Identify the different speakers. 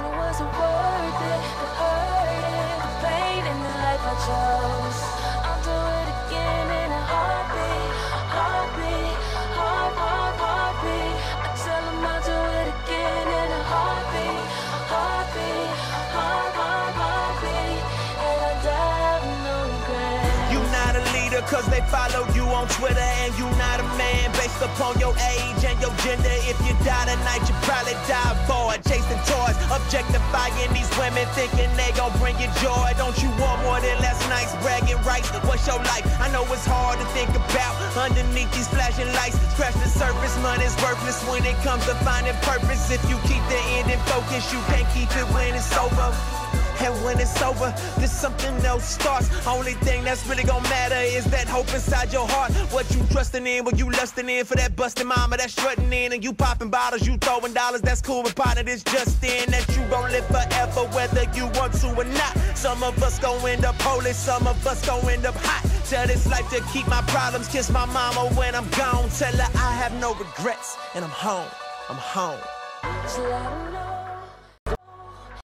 Speaker 1: me, was it worth it? The hurting, the pain, and the life I chose. I'll do it again in a heartbeat, heartbeat, heartbeat. I tell them I'll do it again in a heartbeat, heartbeat, heartbeat. And I die with no regret.
Speaker 2: You not a leader cause they follow you on Twitter, and you not a man based upon your age and your gender. If you die tonight, you probably die bored, chasing toys, objectifying these women, thinking they gon' bring you joy. Don't you want more than last night's bragging rights? What's your life? I know it's hard to think about underneath these flashing lights. Scratch the surface, money's worthless when it comes to finding purpose. If you keep the end in focus, you can't keep it when it's over. And when it's over, there's something else starts. Only thing that's really gonna matter is that hope inside your heart. What you trusting in, what you lusting in for that busted mama that's strutting in. And you popping bottles, you throwing dollars, that's cool. But partner, this just in that you gon' live forever, whether you want to or not. Some of us gon' end up holy, some of us gon' end up hot. Tell this life to keep my problems, kiss my mama when I'm gone. Tell her I have no regrets, and I'm home, I'm home.
Speaker 1: So let 'em know.